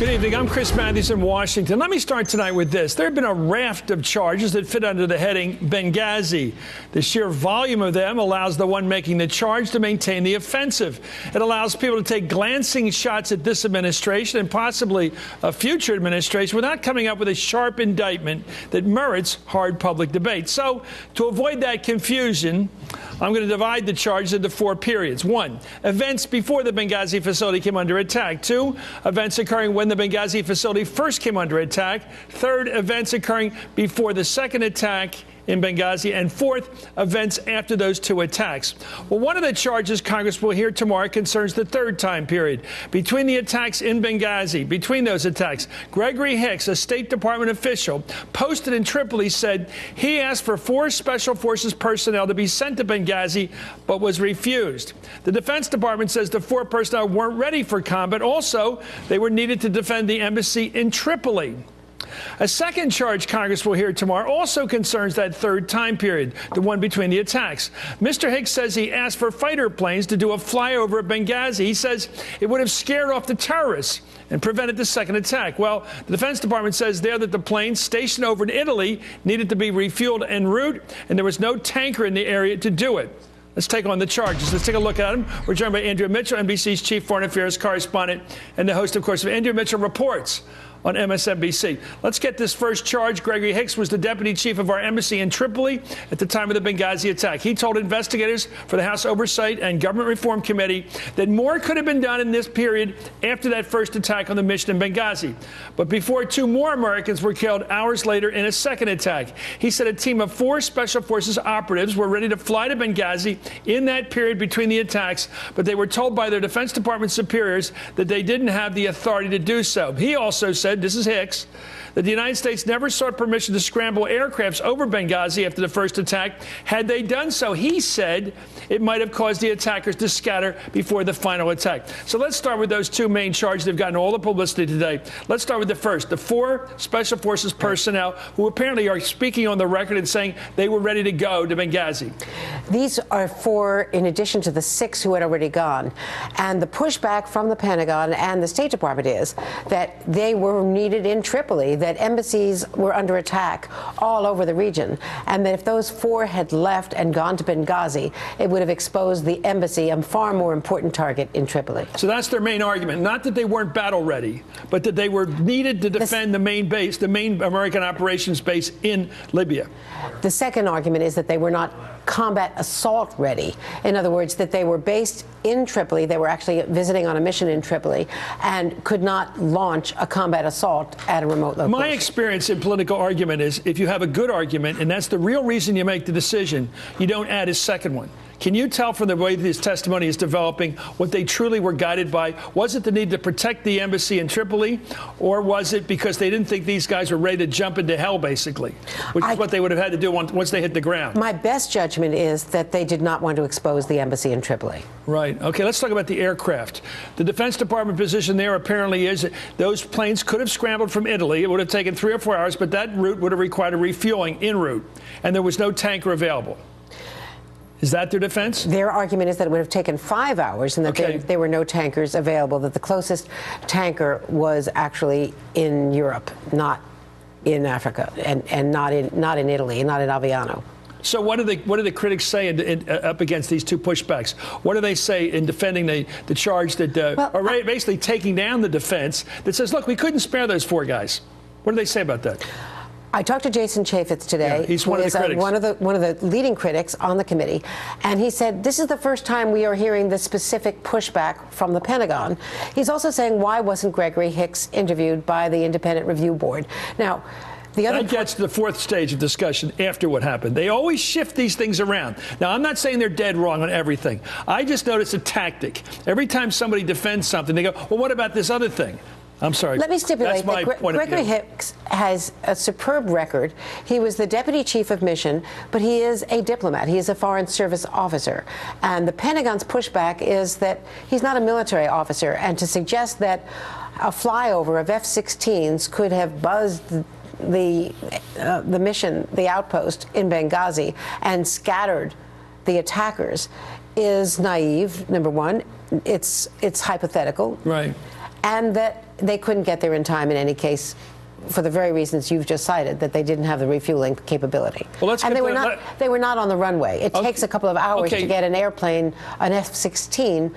Good evening. I'm Chris Matthews in Washington. Let me start tonight with this. There have been a raft of charges that fit under the heading Benghazi. The sheer volume of them allows the one making the charge to maintain the offensive. It allows people to take glancing shots at this administration and possibly a future administration without coming up with a sharp indictment that merits hard public debate. So, to avoid that confusion, I'm going to divide the charges into 4 periods. 1, events before the Benghazi facility came under attack. 2, events occurring when the Benghazi facility first came under attack. 3rd, events occurring before the second attack in Benghazi. And 4th, events after those 2 attacks. Well, one of the charges Congress will hear tomorrow concerns the 3rd time period. Between the attacks in Benghazi, between those attacks, Gregory Hicks, a State Department official, posted in Tripoli, said he asked for 4 Special Forces personnel to be sent to Benghazi, but was refused. The Defense Department says the 4 personnel weren't ready for combat. Also, they were needed to defend the embassy in Tripoli. A second charge Congress will hear tomorrow also concerns that 3rd time period, the one between the attacks. Mr. Hicks says he asked for fighter planes to do a flyover at Benghazi. He says it would have scared off the terrorists and prevented the second attack. Well, the Defense Department says there that the planes stationed over in Italy needed to be refueled en route, and there was no tanker in the area to do it. Let's take on the charges. Let's take a look at them. We're joined by Andrea Mitchell, NBC's chief foreign affairs correspondent, and the host, of course, of Andrea Mitchell Reports on MSNBC. Let's get this first charge. Gregory Hicks was the deputy chief of our embassy in Tripoli at the time of the Benghazi attack. He told investigators for the House Oversight and Government Reform Committee that more could have been done in this period after that first attack on the mission in Benghazi. But before 2 more Americans were killed hours later in a second attack. He said a team of 4 Special Forces operatives were ready to fly to Benghazi in that period between the attacks, but they were told by their Defense Department superiors that they didn't have the authority to do so. He also said, this is Hicks, that the United States never sought permission to scramble aircrafts over Benghazi after the first attack. Had they done so, he said, it might have caused the attackers to scatter before the final attack. So let's start with those 2 main charges. They've gotten all the publicity today. Let's start with the first, the 4 Special Forces personnel who apparently are speaking on the record and saying they were ready to go to Benghazi. These are 4 in addition to the 6 who had already gone. And the pushback from the Pentagon and the State Department is that they were needed in Tripoli, that embassies were under attack all over the region, and that if those 4 had left and gone to Benghazi, it would have exposed the embassy, a far more important target in Tripoli. So that's their main argument. Not that they weren't battle ready, but that they were needed to defend the main base, the main American operations base in Libya. The second argument is that they were not combat assault ready. In other words, that they were based in Tripoli, they were actually visiting on a mission in Tripoli, and could not launch a combat assault at a remote location. My experience in political argument is if you have a good argument, and that's the real reason you make the decision, you don't add a second one. Can you tell from the way this testimony is developing what they truly were guided by? Was it the need to protect the embassy in Tripoli, or was it because they didn't think these guys were ready to jump into hell, basically, which is what they would have had to do once they hit the ground? My best judgment is that they did not want to expose the embassy in Tripoli. Right. Okay, let's talk about the aircraft. The Defense Department position there apparently is that those planes could have scrambled from Italy. It would have taken 3 or 4 hours, but that route would have required a refueling en route, and there was no tanker available. Is that their defense? Their argument is that it would have taken 5 hours and that there were no tankers available, that the closest tanker was actually in Europe, not in Africa, and not in Italy, not in Aviano. So what do the critics say up against these 2 pushbacks? What do they say in defending the charge that are basically taking down the defense that says, look, we couldn't spare those 4 guys? What do they say about that? I talked to Jason Chaffetz today. Yeah, he's one of the critics. One of the leading critics on the committee, and he said this is the first time we are hearing the specific pushback from the Pentagon. He's also saying, why wasn't Gregory Hicks interviewed by the Independent Review Board? Now, that gets to the 4th stage of discussion after what happened. They always shift these things around. Now, I'm not saying they're dead wrong on everything. I just notice a tactic. Every time somebody defends something, they go, well, what about this other thing? I'm sorry. Let me stipulate that Gregory Hicks has a superb record. He was the deputy chief of mission, but he is a diplomat. He is a foreign service officer. And the Pentagon's pushback is that he's not a military officer. And to suggest that a flyover of F-16s could have buzzed the mission, the outpost in Benghazi, and scattered the attackers is naive, number one. It's hypothetical. Right. And that they couldn't get there in time in any case, for the very reasons you've just cited, that they didn't have the refueling capability. Well, and they were not on the runway. It takes a couple of hours to get an airplane, an F-16,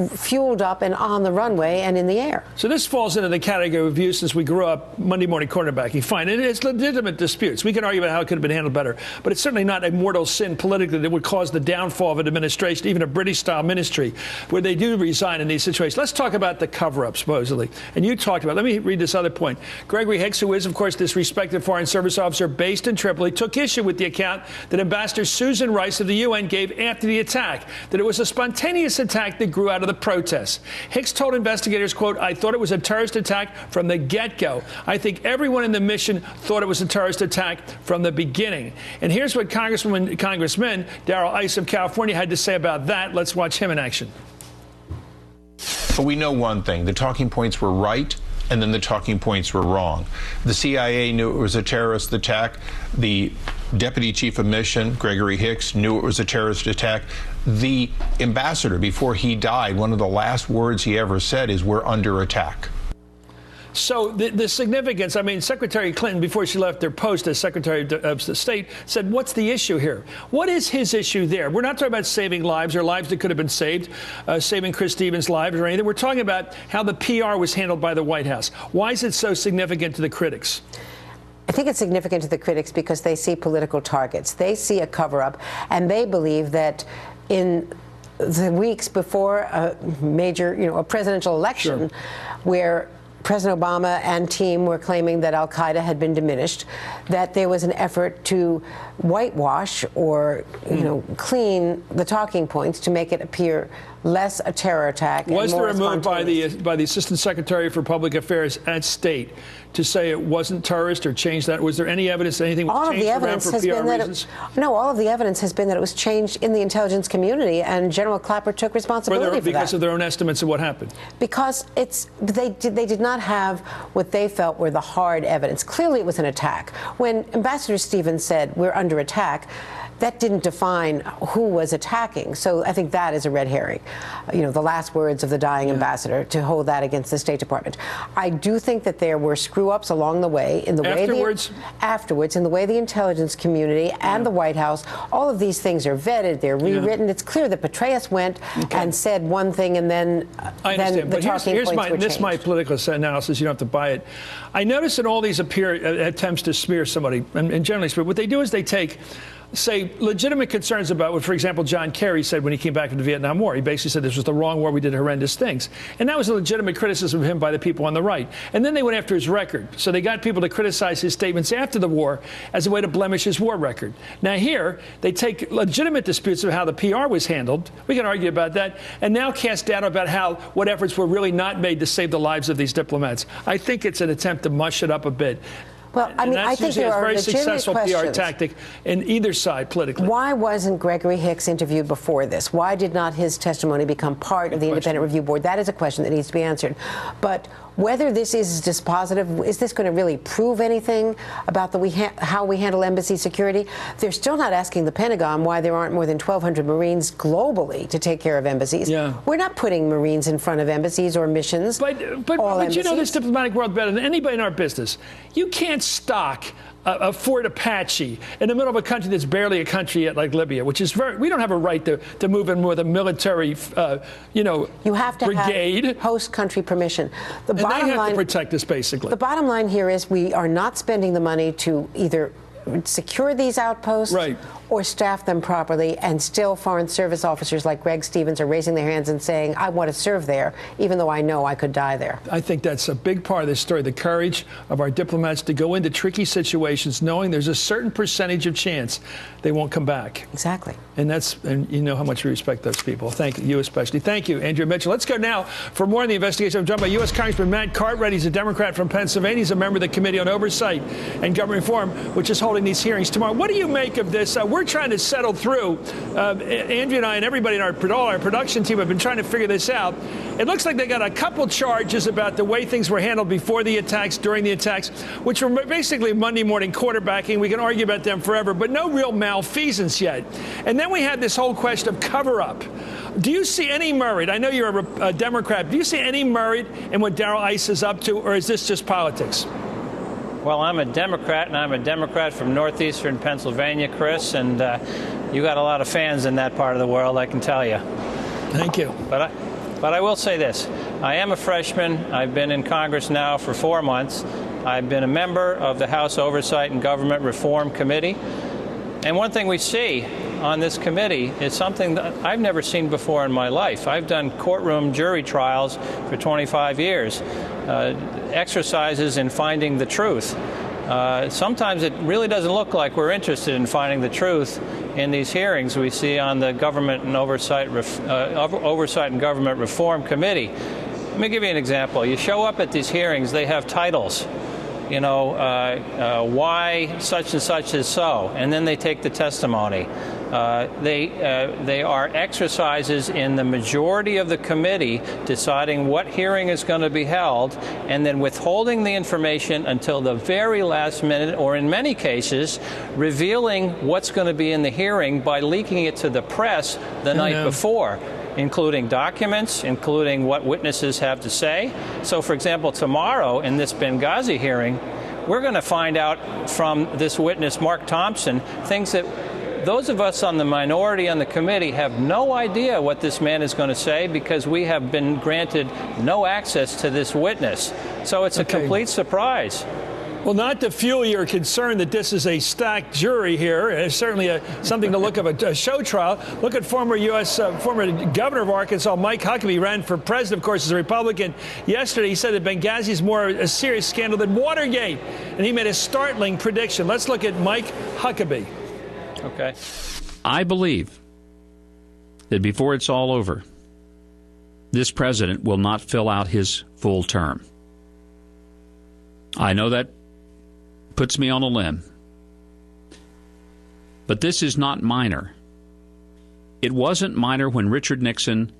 fueled up and on the runway and in the air. So this falls into the category of view since we grew up Monday morning quarterbacking. Fine, and it's legitimate disputes. We can argue about how it could have been handled better, but it's certainly not a mortal sin politically that would cause the downfall of an administration, even a British-style ministry, where they do resign in these situations. Let's talk about the cover-up, supposedly. And you talked about, let me read this other point. Gregory Hicks, who is, of course, this respected Foreign Service officer based in Tripoli, took issue with the account that Ambassador Susan Rice of the UN gave after the attack, that it was a spontaneous attack that grew out of the protests. Hicks told investigators, quote, "I thought it was a terrorist attack from the get-go. I think everyone in the mission thought it was a terrorist attack from the beginning." And here's what Congressman Darrell Issa of California had to say about that. Let's watch him in action. But we know one thing. The talking points were right, and then the talking points were wrong. The CIA knew it was a terrorist attack. The Deputy Chief of Mission, Gregory Hicks, knew it was a terrorist attack. The ambassador, before he died, one of the last words he ever said is, "We're under attack." So the significance, I mean, Secretary Clinton, before she left her post as Secretary of State, said, what's the issue here? What is his issue there? We're not talking about saving lives or lives that could have been saved, saving Chris Stevens' lives or anything. We're talking about how the PR was handled by the White House. Why is it so significant to the critics? I think it's significant to the critics because they see political targets. They see a cover-up, and they believe that in the weeks before a major, a presidential election, where President Obama and team were claiming that al-Qaeda had been diminished, that there was an effort to whitewash or, clean the talking points to make it appear less a terror attack. Was there a move by the Assistant Secretary for Public Affairs at State to say it wasn't terrorist or change that? Was there any evidence that anything was changed around for PR reasons? No, all of the evidence has been that it was changed in the intelligence community, and General Clapper took responsibility for that. Because of their own estimates of what happened? Because they did not have what they felt were the hard evidence. Clearly it was an attack. When Ambassador Stevens said we're under attack, that didn't define who was attacking. So I think that is a red herring. The last words of the dying ambassador, to hold that against the State Department. I do think that there were screw-ups along the way in the way in the way the intelligence community and the White House, all of these things are vetted, they're rewritten. It's clear that Petraeus went and said one thing, and then the talking points were changed. This is my political analysis. You don't have to buy it. I notice in all these attempts to smear somebody, and generally speaking, what they do is they take, say, legitimate concerns about what, for example, John Kerry said when he came back from the Vietnam War. He basically said this was the wrong war, we did horrendous things. And that was a legitimate criticism of him by the people on the right. And then they went after his record. So they got people to criticize his statements after the war as a way to blemish his war record. Now here, they take legitimate disputes of how the PR was handled. We can argue about that. And now cast doubt about what efforts were really not made to save the lives of these diplomats. I think it's an attempt to mush it up a bit. Well, I mean, I think there are very legitimate successful questions. PR tactic in either side politically. Why wasn't Gregory Hicks interviewed before this? Why did not his testimony become part of the Independent Review Board? That is a question that needs to be answered. But whether this is dispositive, is this going to really prove anything about how we handle embassy security? They're still not asking the Pentagon why there aren't more than 1,200 Marines globally to take care of embassies. Yeah. We're not putting Marines in front of embassies or missions. But you know this diplomatic world better than anybody in our business. You can't stock a Fort Apache in the middle of a country that's barely a country yet, like Libya, which is we don't have a right to move in with a military, you have to brigade. Have host country permission. And they have to protect us, basically. The bottom line here is we are not spending the money to either secure these outposts or staff them properly, and still Foreign Service officers like Greg Stevens are raising their hands and saying, I want to serve there, even though I know I could die there. I think that's a big part of this story, the courage of our diplomats to go into tricky situations knowing there's a certain percentage of chance they won't come back. Exactly. And you know how much we respect those people. Thank you, especially. Thank you, Andrea Mitchell. Let's go now for more on the investigation. I'm joined by U.S. Congressman Matt Cartwright. He's a Democrat from Pennsylvania. He's a member of the Committee on Oversight and Government Reform, which is holding these hearings tomorrow. What do you make of this? We're trying to settle through. Andrea and I and everybody in all our production team have been trying to figure this out. It looks like they got a couple charges about the way things were handled before the attacks, during the attacks, which were basically Monday morning quarterbacking. We can argue about them forever, but no real malfeasance yet. And then we had this whole question of cover-up. Do you see any merit? I know you're a Democrat. Do you see any merit in what Darrell Issa is up to, or is this just politics? Well, I'm a Democrat, and I'm a Democrat from northeastern Pennsylvania, Chris, and you got a lot of fans in that part of the world, I can tell you. Thank you. But I will say this. I am a freshman. I've been in Congress now for 4 months. I've been a member of the House Oversight and Government Reform Committee. And one thing we see on this committee is something that I've never seen before in my life. I've done courtroom jury trials for 25 years, exercises in finding the truth. Sometimes it really doesn't look like we're interested in finding the truth in these hearings we see on the Government and Oversight and Government Reform Committee. Let me give you an example. You show up at these hearings, they have titles. You know, why such and such is so, and then they take the testimony. They are exercises in the majority of the committee deciding what hearing is going to be held, and then withholding the information until the very last minute, or in many cases, revealing what's going to be in the hearing by leaking it to the press the night before, including documents, including what witnesses have to say. So, for example, tomorrow in this Benghazi hearing, we're going to find out from this witness, Mark Thompson, things that those of us on the minority on the committee have no idea what this man is going to say, because we have been granted no access to this witness. So it's a complete surprise. Well, not to fuel your concern that this is a stacked jury here. It's certainly something to look at a show trial. Look at former governor of Arkansas, Mike Huckabee, ran for president, of course, as a Republican. Yesterday, he said that Benghazi is more a serious scandal than Watergate, and he made a startling prediction. Let's look at Mike Huckabee. Okay. I believe that before it's all over, this president will not fill out his full term. I know that puts me on a limb. But this is not minor. It wasn't minor when Richard Nixon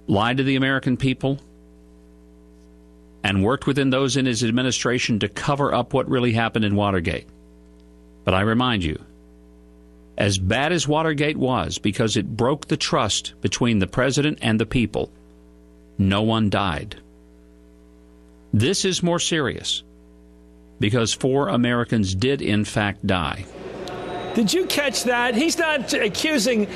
lied to the American people and worked within those in his administration to cover up what really happened in Watergate. But I remind you, as bad as Watergate was, because it broke the trust between the president and the people, no one died. This is more serious, because 4 Americans did, in fact, die. Did you catch that? He's not accusing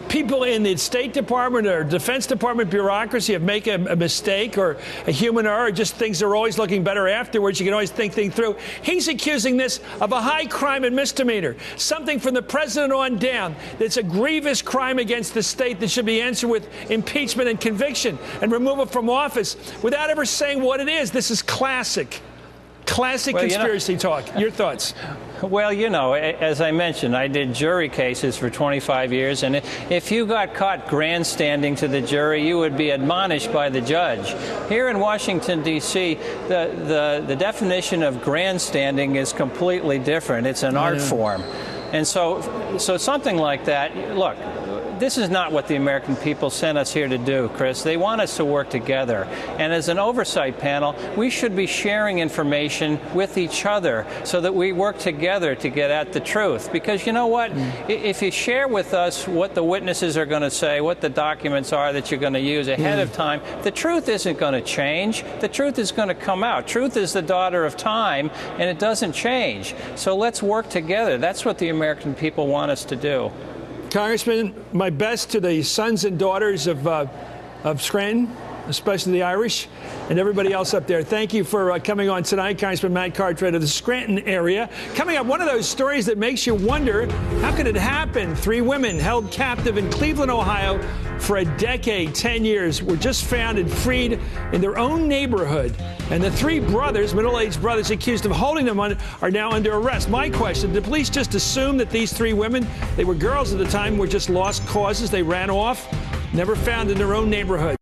people in the State Department or Defense Department bureaucracy of making a mistake or a human error, or just things are always looking better afterwards. You can always think things through. He's accusing this of a high crime and misdemeanor, something from the president on down that's a grievous crime against the state that should be answered with impeachment and conviction and removal from office, without ever saying what it is. This is classic conspiracy talk. Your thoughts? Well, you know, as I mentioned, I did jury cases for 25 years, and if you got caught grandstanding to the jury, you would be admonished by the judge. Here in Washington, D.C., the definition of grandstanding is completely different. It's an art form. And so something like that, look, this is not what the American people sent us here to do, Chris. They want us to work together. And as an oversight panel, we should be sharing information with each other so that we work together to get at the truth. Because you know what? If you share with us what the witnesses are going to say, what the documents are that you're going to use ahead of time, the truth isn't going to change. The truth is going to come out. Truth is the daughter of time, and it doesn't change. So let's work together. That's what the American people want us to do. Congressman, my best to the sons and daughters of Scranton, especially the Irish, and everybody else up there. Thank you for coming on tonight, Congressman Matt Cartwright of the Scranton area. Coming up, one of those stories that makes you wonder, how could it happen? 3 women held captive in Cleveland, Ohio for a decade, 10 years, were just found and freed in their own neighborhood. And the 3 brothers, middle-aged brothers accused of holding them are now under arrest. My question, did the police just assume that these 3 women, they were girls at the time, were just lost causes? They ran off, never found in their own neighborhood.